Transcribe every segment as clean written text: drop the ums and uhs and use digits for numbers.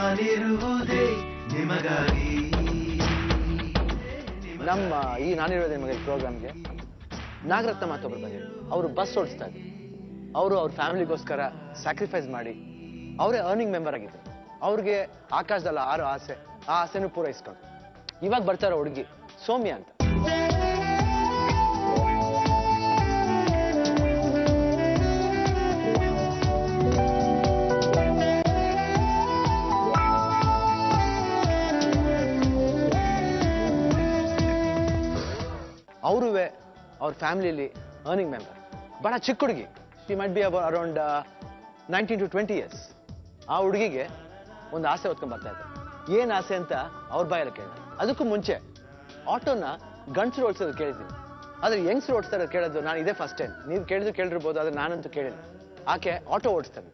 ನಾನಿರುವುದೇ ನಿಮಗಾಗಿ. ನಮ್ಮ ಈ ನಾನಿರೋದೇ ನಿಮಗೆ ಪ್ರೋಗ್ರಾಮ್ಗೆ ನಾಗರತ್ನ ಮಾತೊಬ್ರು ಬಂದಿದ್ರು. ಅವರು ಬಸ್ ಓಡಿಸ್ತಾ ಇದ್ರು. ಅವರು ಅವ್ರ ಫ್ಯಾಮಿಲಿಗೋಸ್ಕರ ಸ್ಯಾಕ್ರಿಫೈಸ್ ಮಾಡಿ ಅವರೇ ಅರ್ನಿಂಗ್ ಮೆಂಬರ್ ಆಗಿದ್ರು. ಅವ್ರಿಗೆ ಆಕಾಶದಲ್ಲ 6 ಆಸೆ, ಆ ಆಸೆನೂ ಪೂರೈಸ್ಕೊಂಡು ಇವಾಗ ಬರ್ತಾರೋ ಹುಡುಗಿ ಸೌಮ್ಯ ಅಂತ. ಅವರುವೆ ಅವ್ರ ಫ್ಯಾಮಿಲಿಲಿ ಅರ್ನಿಂಗ್ ಮೆಂಬರ್, ಬಹಳ ಚಿಕ್ಕ ಹುಡುಗಿ. She might be around 19 to 20 years. ಆ ಹುಡುಗಿಗೆ ಒಂದು ಆಸೆ ಹೊತ್ಕೊಂಡ್ ಬರ್ತಾ ಇದ್ದಾರೆ. ಏನ್ ಆಸೆ ಅಂತ ಅವ್ರ ಬಾಯಲ್ಲಿ ಕೇಳಿದೆ. ಅದಕ್ಕೂ ಮುಂಚೆ ಆಟೋನ ಗಂಡಸರು ಓಡಿಸೋದು ಕೇಳಿದ್ದೀನಿ, ಆದ್ರೆ ಯಂಗ್ಸ್ರು ಓಡಿಸ್ತಾ ಇರೋದು ಕೇಳೋದು ನಾನು ಇದೇ ಫಸ್ಟ್ ಟೈಮ್. ನೀವು ಕೇಳಿರ್ಬೋದು, ಆದ್ರೆ ನಾನಂತೂ ಕೇಳಿಲ್ಲ. ಆಕೆ auto ಓಡಿಸ್ತಾರೆ.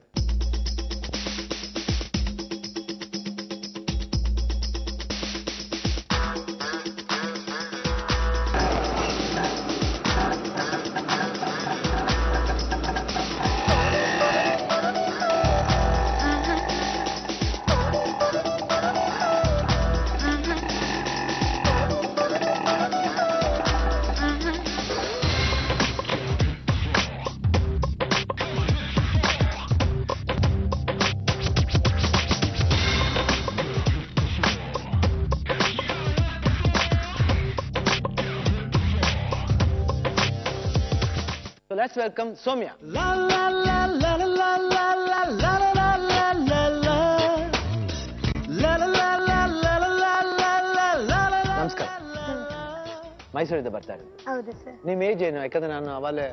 Let's welcome Soumya. La la la la la la la la la la la la la la la la la la la la. ನಮಸ್ಕಾರ. ಮೈಸೂರಿಂದ ಬರ್ತಾ ಇರೋದು. ಹೌದು ಸರ್. ನಿಮ್ಮ ಏಜ್ ಏನು? ಯಾಕಂದ್ರೆ ನಾನು ಅವಾಗಲೇ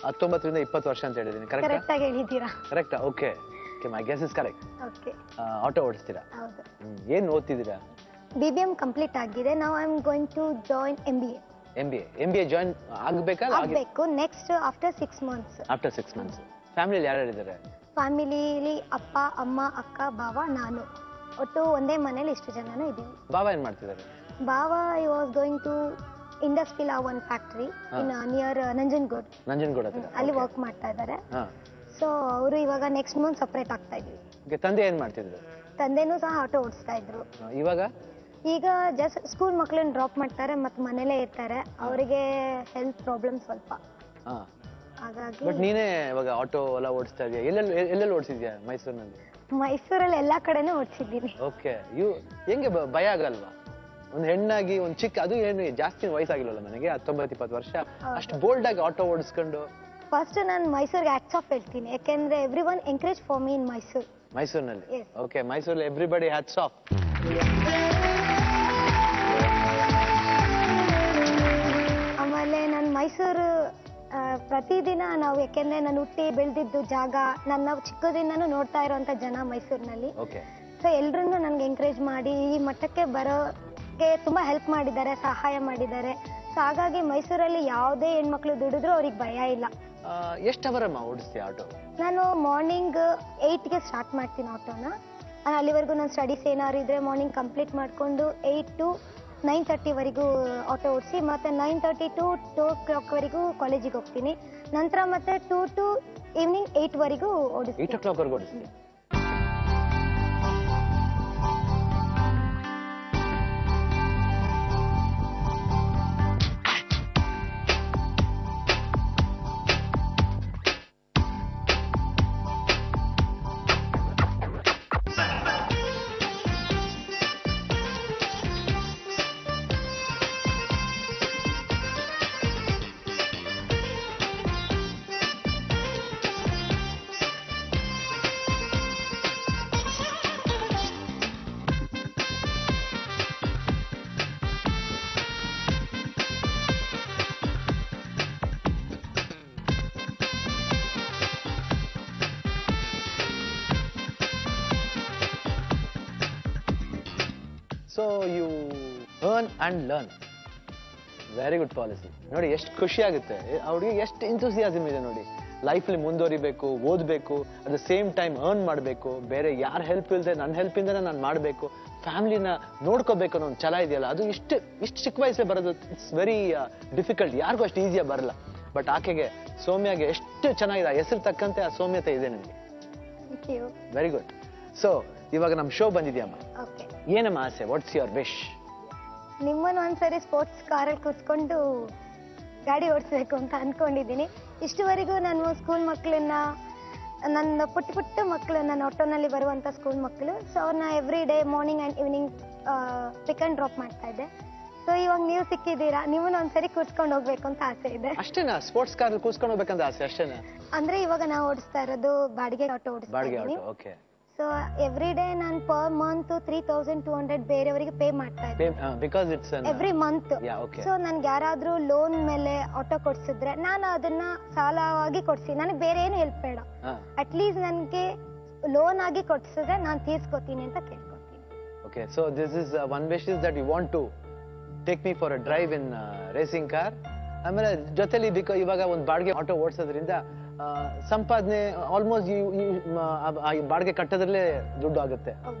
19 ರಿಂದ 20 ವರ್ಷ ಅಂತ ಹೇಳಿದ್ದೀನಿ. ಕರೆಕ್ಟ್ ಆಗಿ ಹೇಳಿದ್ದೀರಾ? ಕರೆಕ್ಟಾ? Okay. My guess is correct. Okay. Auto ಓಡಿಸ್ತೀರಾ? ಹೌದು. ಏನು ಓದ್ತಿದ್ದೀರಾ? BBM ಕಂಪ್ಲೀಟ್ ಆಗಿದೆ. Now I am going to join MBA join ಆಗಬೇಕಾ? ಆಗಬೇಕು. Next after 6 months. After 6 months. ಫ್ಯಾಮಿಲಿಯಲ್ಲಿ ಯಾರ್ಯಾರು ಇದ್ದಾರೆ? ಫ್ಯಾಮಿಲಿಲಿ ಅಪ್ಪ, ಅಮ್ಮ, ಅಕ್ಕ, ಬಾವ, ನಾನು, ಒಟ್ಟು ಒಂದೇ ಮನೇಲಿ ಇಷ್ಟು ಜನನು ಇದ್ದೀವಿ. ಬಾವ ಏನ್ ಮಾಡ್ತಿದ್ದಾರೆ? ಬಾವ I was going to industrial one factory in near Nanjangud ಹತ್ರ ಅಲ್ಲಿ ವರ್ಕ್ ಮಾಡ್ತಾ ಇದ್ದಾರೆ. ಸೊ ಅವರು ಇವಾಗ ನೆಕ್ಸ್ಟ್ ಮಂತ್ ಸಪರೇಟ್ ಆಗ್ತಾ ಇದ್ವಿ. ತಂದೆ ಏನ್ ಮಾಡ್ತಿದ್ರು? ತಂದೆನೂ ಸಹ ಆಟೋ ಓಡಿಸ್ತಾ ಇದ್ರು. ಈಗ ಜಸ್ಟ್ ಸ್ಕೂಲ್ ಮಕ್ಕಳನ್ನ ಡ್ರಾಪ್ ಮಾಡ್ತಾರೆ ಮತ್ತೆ ಮನೇಲೇ ಇರ್ತಾರೆ. ಅವರಿಗೆ ಹೆಲ್ತ್ ಪ್ರಾಬ್ಲಮ್ ಸ್ವಲ್ಪ, ಹಾಗಾಗಿ. ಬಟ್ ನೀನೇ ಇವಾಗ ಆಟೋ ಎಲ್ಲ ಓಡಿಸ್ತಾ ಇದೀಯ. ಎಲ್ಲೆಲ್ಲಿ ಓಡಿಸಿದ್ಯಾ ಮೈಸೂರಿನಲ್ಲಿ? ಮೈಸೂರಲ್ಲಿ ಎಲ್ಲಾ ಕಡೆನೂ ಓಡಿಸಿದ್ದೀನಿ. ಓಕೆ. ಹೆಂಗೆ ಭಯ ಆಗಲ್ವಾ? ಒಂದು ಹೆಣ್ಣಾಗಿ ಒಂದು ಚಿಕ್ಕ, ಅದು ಏನು ಜಾಸ್ತಿ ವಯಸ್ಸಾಗಿಲ್ವಲ್ಲ ನನಗೆ, 19-20 ವರ್ಷ, ಅಷ್ಟು ಬೋಲ್ಡ್ ಆಗಿ ಆಟೋ ಓಡಿಸ್ಕೊಂಡು. ಫಸ್ಟ್ ನಾನು ಮೈಸೂರಿಗೆ ಹ್ಯಾಟ್ಸ್ ಆಫ್ ಹೇಳ್ತೀನಿ, ಯಾಕೆಂದ್ರೆ every one encourage for me in ಮೈಸೂರಿನಲ್ಲಿ. ಓಕೆ. ಮೈಸೂರಲ್ಲಿ ಎವ್ರಿಬಡಿ ಹ್ಯಾಟ್ಸ್ ಆಫ್. ಆಮೇಲೆ ನಾನು ಮೈಸೂರು ಪ್ರತಿದಿನ ನಾವು, ಯಾಕೆಂದ್ರೆ ನಾನು ಹುಟ್ಟಿ ಬೆಳೆದಿದ್ದು ಜಾಗ, ನನ್ನ ಚಿಕ್ಕದಿಂದನೂ ನೋಡ್ತಾ ಇರೋಂಥ ಜನ ಮೈಸೂರಿನಲ್ಲಿ. ಸೊ ಎಲ್ರನ್ನೂ ನನ್ಗೆ ಎಂಕರೇಜ್ ಮಾಡಿ ಈ ಮಟ್ಟಕ್ಕೆ ಬರೋಕ್ಕೆ ತುಂಬಾ ಹೆಲ್ಪ್ ಮಾಡಿದ್ದಾರೆ, ಸಹಾಯ ಮಾಡಿದ್ದಾರೆ. ಸೊ ಹಾಗಾಗಿ ಮೈಸೂರಲ್ಲಿ ಯಾವುದೇ ಹೆಣ್ಮಕ್ಳು ದುಡಿದ್ರು ಅವ್ರಿಗೆ ಭಯ ಇಲ್ಲ. ಎಷ್ಟು ಅವರಮ್ಮ ಓಡಿಸ್ತೀಯ ಆಟೋ? ನಾನು ಮಾರ್ನಿಂಗ್ 8ಗೆ ಸ್ಟಾರ್ಟ್ ಮಾಡ್ತೀನಿ ಆಟೋನ. ಅಲ್ಲಿವರೆಗೂ ನನ್ನ ಸ್ಟಡೀಸ್ ಏನಾದ್ರು ಇದ್ರೆ ಮಾರ್ನಿಂಗ್ ಕಂಪ್ಲೀಟ್ ಮಾಡಿಕೊಂಡು 8 to 9:30ವರೆಗೂ ಆಟೋ ಓಡಿಸಿ, ಮತ್ತೆ 9:30 to 2 o'clockವರೆಗೂ ಕಾಲೇಜಿಗೆ ಹೋಗ್ತೀನಿ. ನಂತರ ಮತ್ತೆ 2 to ಈವ್ನಿಂಗ್ 8ವರೆಗೂ ಓಡಿಸ್ತೀನಿ. 8 o'clockವರೆಗೂ ಓಡಿಸ್ತೀನಿ. So you earn and learn. Very good policy. ನೋಡಿ ಎಷ್ಟು ಖುಷಿ ಆಗುತ್ತೆ. ಅವ್ರಿಗೆ ಎಷ್ಟು ಎಂಥೂಸಿಯಾಸಮ್ ಇದೆ ನೋಡಿ. ಲೈಫಲ್ಲಿ ಮುಂದುವರಿಬೇಕು, ಓದಬೇಕು, at the same time earn ಮಾಡಬೇಕು, ಬೇರೆ ಯಾರ ಹೆಲ್ಪ್ ಇಲ್ಲದೆ ನನ್ನ ಹೆಲ್ಪಿಂದನೇ ನಾನು ಮಾಡಬೇಕು, ಫ್ಯಾಮಿಲಿನ ನೋಡ್ಕೋಬೇಕು ಅನ್ನೋ ಒಂದು ಛಲ ಇದೆಯಲ್ಲ, ಅದು ಇಷ್ಟು ಚಿಕ್ಕ ವಯಸ್ಸೇ ಬರೋದು. It's very difficult. ಯಾರಿಗೂ ಅಷ್ಟು ಈಸಿಯಾಗಿ ಬರಲ್ಲ. ಬಟ್ ಆಕೆಗೆ, ಸೌಮ್ಯಗೆ ಎಷ್ಟು ಚೆನ್ನಾಗಿದೆ. ಆ ಹೆಸರು ತಕ್ಕಂತೆ ಆ ಸೌಮ್ಯತೆ ಇದೆ ನಿಮಗೆ. Thank you. Very good. So ಇವಾಗ ನಮ್ಮ ಶೋ ಬಂದಿದ್ಯಮ್ಮ, ಓಕೆ. ಏನಮ್ಮ ಆಸೆ? What's your wish? ನಿಮ್ಮನ್ನು ಒಂದ್ಸರಿ ಸ್ಪೋರ್ಟ್ಸ್ ಕಾರಲ್ಲಿ ಕೂತ್ಕೊಂಡು ಗಾಡಿ ಓಡಿಸ್ಬೇಕು ಅಂತ ಅನ್ಕೊಂಡಿದ್ದೀನಿ. ಇಷ್ಟುವರೆಗೂ ನಾನು ಸ್ಕೂಲ್ ಮಕ್ಕಳನ್ನ, ನನ್ನ ಪುಟ್ಟ ಮಕ್ಕಳು, ನನ್ನ ಆಟೋನಲ್ಲಿ ಬರುವಂಥ ಸ್ಕೂಲ್ ಮಕ್ಕಳು, ಸೊ ಅವ್ರನ್ನ every day morning and evening pick and drop ಮಾಡ್ತಾ ಇದ್ದೆ. ಸೊ ಇವಾಗ ನೀವು ಸಿಕ್ಕಿದ್ದೀರಾ, ನಿಮ್ಮನ್ನ ಒಂದ್ಸರಿ ಕೂತ್ಕೊಂಡು ಹೋಗ್ಬೇಕು ಅಂತ ಆಸೆ ಇದೆ. ಅಷ್ಟೇನಾ? ಸ್ಪೋರ್ಟ್ಸ್ ಕಾರ್ ಕೂತ್ಕೊಂಡು ಹೋಗ್ಬೇಕಂತ ಆಸೆ ಅಷ್ಟೇನಾ? ಅಂದ್ರೆ ಇವಾಗ ನಾವು ಓಡಿಸ್ತಾ ಇರೋದು ಬಾಡಿಗೆ ಆಟೋ ಓಡಿಸ್ತಾ ಇದ್ದೀನಿ. ಓಕೆ. ಸೊ ಎವ್ರಿ ಡೇ ನಾನು ಪರ್ ಮಂತ್ 3200 ಬೇರೆಯವರಿಗೆ ಪೇ ಮಾಡ್ತಾ ಇದ್ದೀನಿ because it's every month. So ನನ್ಗೆ ಯಾರಾದ್ರೂ ಲೋನ್ ಮೇಲೆ ಆಟೋ ಕೊಡ್ಸಿದ್ರೆ ನಾನು ಅದನ್ನ ಸಾಲವಾಗಿ ಕೊಡ್ಸಿ, ನನಗೆ ಬೇರೆ ಏನು ಹೆಲ್ಪ್ ಬೇಡ, ಅಟ್ಲೀಸ್ಟ್ ನನಗೆ ಲೋನ್ ಆಗಿ ಕೊಡ್ಸಿದ್ರೆ ನಾನು ತೀರ್ಸ್ಕೊತೀನಿ ಅಂತ ಕೇಳ್ಕೊತೀನಿ. Okay. So this is one wish is that you want to take me for a drive in racing car. ಆಮೇಲೆ ಜೊತೆಲಿ ಇವಾಗ ಒಂದು ಬಾಡಿಗೆ ಆಟೋ ಓಡಿಸೋದ್ರಿಂದ ಸಂಪಾದನೆ ಆಲ್ಮೋಸ್ಟ್ ಬಾಡಿಗೆ ಕಟ್ಟೋದ್ರಲ್ಲೇ ದುಡ್ಡು ಆಗುತ್ತೆ.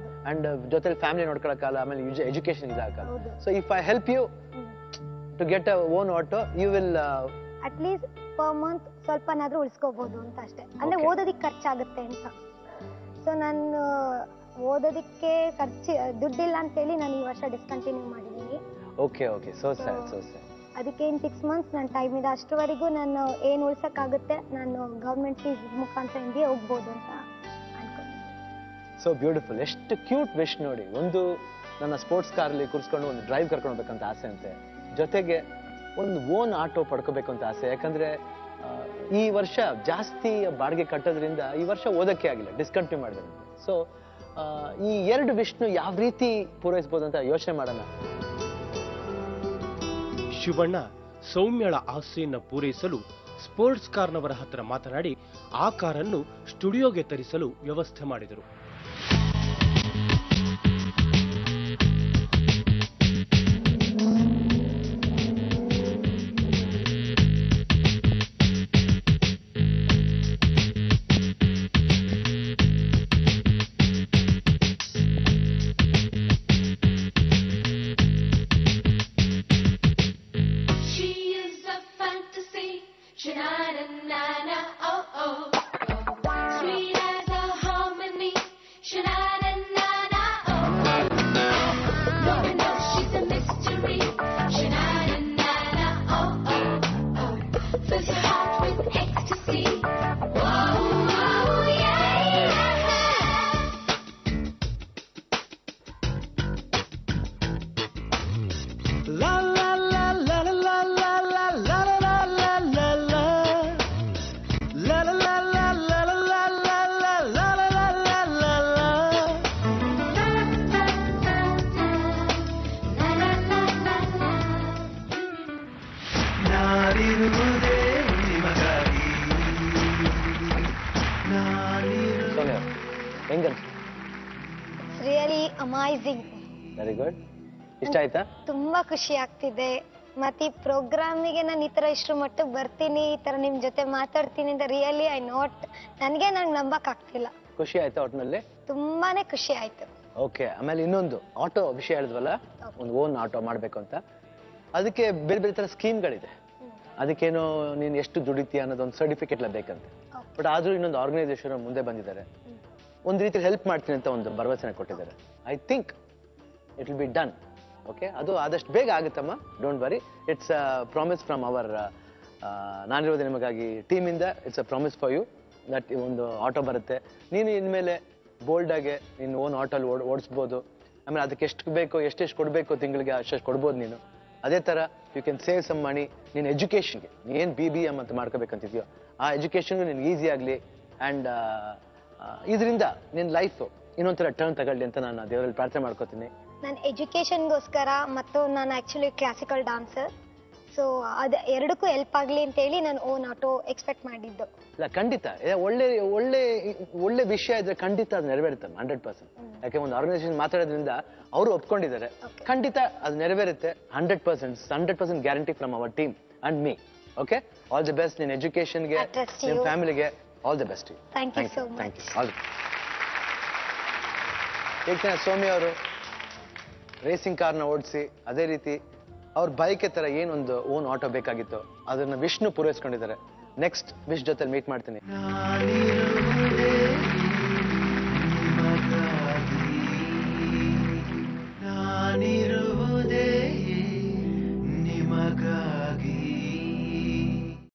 ಅಂಡ್ ಜೊತೆಲಿ ಫ್ಯಾಮಿಲಿ ನೋಡ್ಕೊಳಕ್ಕಲ್ಲ, ಆಮೇಲೆ ಎಜುಕೇಶನ್ ಇದಾಗಲ್ಲ. So if I help you to get a own auto, you will at least per month ಸ್ವಲ್ಪನಾದ್ರೂ ಉಳಿಸ್ಕೋಬಹುದು ಅಂತ ಅಷ್ಟೇ. ಅಂದ್ರೆ ಓದೋದಿಕ್ಕೆ ಖರ್ಚಾಗುತ್ತೆ ಅಂತ. ಸೊ ನಾನು ಓದೋದಿಕ್ಕೆ ದುಡ್ಡಿಲ್ಲ ಅಂತೇಳಿ ನಾನು ಈ ವರ್ಷ ಡಿಸ್ಕಂಟಿನ್ಯೂ ಮಾಡಿದ್ದೀನಿ. Okay okay. So sad, so sad. ಅದಕ್ಕೆ ಇನ್ 6 months ನನ್ನ ಟೈಮ್ ಇದೆ. ಅಷ್ಟರವರೆಗೂ ನಾನು ಏನು ಉಳ್ಸಕ್ಕಾಗುತ್ತೆ ನಾನು ಗವರ್ಮೆಂಟ್ ಫೀಸ್ ಮುಖಾಂತರ MBA ಹೋಗ್ಬೋದು ಅಂತ ಅನ್ಕೊಂಡಿದ್ದೀನಿ. So beautiful. ಎಷ್ಟು ಕ್ಯೂಟ್ ವಿಶ್ ನೋಡಿ. ಒಂದು ನನ್ನ ಸ್ಪೋರ್ಟ್ಸ್ ಕಾರಲ್ಲಿ ಕೂರಿಸ್ಕೊಂಡು ಒಂದು ಡ್ರೈವ್ ಕರ್ಕೊಂಡು ಹೋಗ್ಬೇಕಂತ ಆಸೆ ಅಂತೆ, ಜೊತೆಗೆ ಒಂದು ಓನ್ ಆಟೋ ಪಡ್ಕೋಬೇಕು ಅಂತ ಆಸೆ. ಯಾಕಂದ್ರೆ ಈ ವರ್ಷ ಜಾಸ್ತಿ ಬಾಡಿಗೆ ಕಟ್ಟೋದ್ರಿಂದ ಈ ವರ್ಷ ಓದಕ್ಕೆ ಆಗಿಲ್ಲ, ಡಿಸ್ಕಂಟಿನ್ಯೂ ಮಾಡಿದೆ. ಸೊ ಈ 2 ವಿಷ್ಣು ಯಾವ ರೀತಿ ಪೂರೈಸ್ಬೋದು ಅಂತ ಯೋಚನೆ ಮಾಡೋಣ. ಶಿವಣ್ಣ ಸೌಮ್ಯಳ ಆಸೆಯನ್ನು ಪೂರೈಸಲು ಸ್ಪೋರ್ಟ್ಸ್ ಕಾರ್ನವರ ಹತ್ರ ಮಾತನಾಡಿ ಆ ಕಾರನ್ನು ಸ್ಟುಡಿಯೋಗೆ ತರಿಸಲು ವ್ಯವಸ್ಥೆ ಮಾಡಿದರು. Really amazing. Very good. ಇಷ್ಟ ಆಯ್ತಾ? ತುಂಬಾ ಖುಷಿ ಆಗ್ತಿದೆ. ಮತ್ತೆ ಈ ಪ್ರೋಗ್ರಾಮಿಗೆ ನಾನು ಈ ತರ ಇಷ್ಟರ ಮಟ್ಟಕ್ಕೆ ಬರ್ತೀನಿ, ಈ ತರ ನಿಮ್ ಜೊತೆ ಮಾತಾಡ್ತೀನಿ ಅಂತ ರಿಯಲಿ ನಂಗೆ ನಂಬಕ್ ಆಗ್ತಿಲ್ಲ. ಖುಷಿ ಆಯ್ತಾ ಒಟ್ಟಿನಲ್ಲಿ? ತುಂಬಾನೇ ಖುಷಿ ಆಯ್ತು. ಓಕೆ. ಆಮೇಲೆ ಇನ್ನೊಂದು ಆಟೋ ವಿಷಯ ಹೇಳಿದ್ವಲ್ಲ, ಒಂದು ಓನ್ ಆಟೋ ಮಾಡ್ಬೇಕು ಅಂತ, ಅದಕ್ಕೆ ಬೇರೆ ಬೇರೆ ತರ ಸ್ಕೀಮ್ಗಳಿದೆ. ಅದಕ್ಕೇನೋ ನೀನು ಎಷ್ಟು ದುಡಿತೀಯ ಅನ್ನೋದೊಂದು ಸರ್ಟಿಫಿಕೇಟ್ ಎಲ್ಲ ಬೇಕಂತೆ. ಬಟ್ ಆದ್ರೂ ಇನ್ನೊಂದು ಆರ್ಗನೈಸೇಷನ್ ಮುಂದೆ ಬಂದಿದ್ದಾರೆ, ಒಂದು ರೀತಿ ಹೆಲ್ಪ್ ಮಾಡ್ತೀನಿ ಅಂತ ಒಂದು ಭರವಸೆನ ಕೊಟ್ಟಿದ್ದಾರೆ. I think it will be done. Okay. ಅದು ಆದಷ್ಟು ಬೇಗ ಆಗುತ್ತಮ್ಮ, don't worry. It's a promise from our ನಾನಿರೋದು ನಿಮಗಾಗಿ ಟೀಮಿಂದ. It's a promise for you that ಒಂದು ಆಟೋ ಬರುತ್ತೆ. ನೀನು ಇನ್ಮೇಲೆ ಬೋಲ್ಡಾಗೆ ನೀನು ಓನ್ ಆಟೋಲ್ಲಿ ಓಡಿಸ್ಬೋದು. ಆಮೇಲೆ ಅದಕ್ಕೆ ಎಷ್ಟು ಬೇಕೋ, ಎಷ್ಟೆಷ್ಟು ಕೊಡಬೇಕು ತಿಂಗಳಿಗೆ ಅಷ್ಟು ಕೊಡ್ಬೋದು ನೀನು. ಅದೇ ಥರ you can save some money. ನೀನು ಎಜುಕೇಷನ್ಗೆ ಏನು BBM ಅಂತ ಮಾಡ್ಕೋಬೇಕಂತಿದ್ಯೋ ಆ ಎಜುಕೇಷನ್ಗೆ ನಿನ್ಗೆ ಈಸಿ ಆಗಲಿ. ಆ್ಯಂಡ್ ಇದರಿಂದ ನಿನ್ನ ಲೈಫ್ ಇನ್ನೊಂಥರ ಟರ್ನ್ ತಗೊಳ್ಳಿ ಅಂತ ನಾನು ದೇವರಲ್ಲಿ ಪ್ರಾರ್ಥನೆ ಮಾಡ್ಕೋತೀನಿ. ನಾನು ಎಜುಕೇಷನ್ಗೋಸ್ಕರ ಮತ್ತು ನಾನು ಆ್ಯಕ್ಚುಲಿ ಕ್ಲಾಸಿಕಲ್ ಡಾನ್ಸರ್, ಸೊ ಅದು ಎರಡಕ್ಕೂ ಹೆಲ್ಪ್ ಆಗಲಿ ಅಂತೇಳಿ ನಾನು ಓನ್ ಆಟೋ ಎಕ್ಸ್ಪೆಕ್ಟ್ ಮಾಡಿದ್ದು. ಇಲ್ಲ, ಖಂಡಿತ ಒಳ್ಳೆ ಒಳ್ಳೆ ಒಳ್ಳೆ ವಿಷಯ ಇದ್ರೆ ಖಂಡಿತ ಅದು ನೆರವೇರುತ್ತೆ 100%. ಯಾಕೆ ಒಂದು ಆರ್ಗನೈಸೇಷನ್ ಮಾತಾಡೋದ್ರಿಂದ ಅವರು ಒಪ್ಕೊಂಡಿದ್ದಾರೆ, ಖಂಡಿತ ಅದು ನೆರವೇರುತ್ತೆ 100%. Guarantee from our team and me. Okay. All the best ನಿನ್ನ ಎಜುಕೇಷನ್ಗೆ, ನಿಮ್ಮ ಫ್ಯಾಮಿಲಿಗೆ. All the best. Thank you so much. ಈಗ ಸೌಮ್ಯ ಅವರು ರೇಸಿಂಗ್ ಕಾರ್ನ ಓಡಿಸಿ ಅದೇ ರೀತಿ ಅವ್ರ ಬೈಕ್ ತರ ಏನೊಂದು ಓನ್ ಆಟೋ ಬೇಕಾಗಿತ್ತು ಅದನ್ನ ವಿಷ್ಣು ಪೂರೈಸ್ಕೊಂಡಿದ್ದಾರೆ. ನೆಕ್ಸ್ಟ್ ವಿಶ್ ಜೊತೆ ಮೀಟ್ ಮಾಡ್ತೀನಿ.